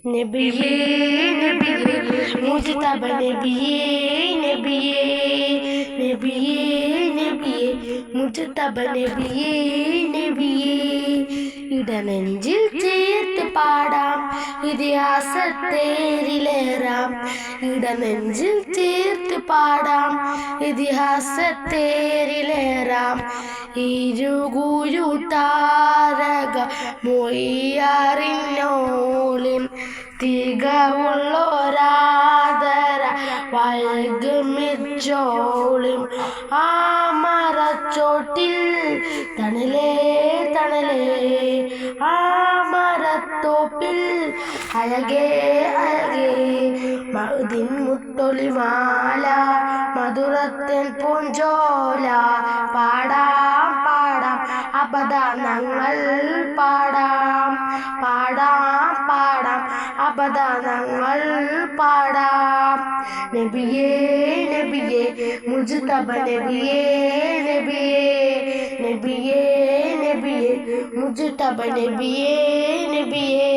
നബിയേ നബിയേ മുജ്തബ നബിയേ നബിയേ നബിയേ നബിയേ മുജ്തബ നബിയേ നബിയേ ഇടനെഞ്ചിൽ ചേർത്ത് പാടാം ഇതിഹാസത്തേരിലേറാം ഇടനെഞ്ചിൽ ചേർത്ത് പാടാം ഇതിഹാസത്തേരിലേറാം ഇരുഗുരു താരക മൊയ്യാറിനോളിൻ തികവുള്ളൊരാദര വൈകുമിച്ചോളിം ആ മരച്ചോട്ടിൽ തണലേ തണലേ ആ മരത്തോപ്പിൽ അഴകേ അഴകേ മഹദിൻ മുത്തൊളിമാല മധുരത്തിൻ പൂഞ്ചോല പാടാം പാടാം അപദാനങ്ങൾ പാടാം പാടാം പാടാം അപദാനങ്ങൾ പാടാം നബിയേ നബിയേ മുജ്തബ നബിയേ നബിയേ നബിയേ നബിയേ മുജ്തബ നബിയേ നബിയേ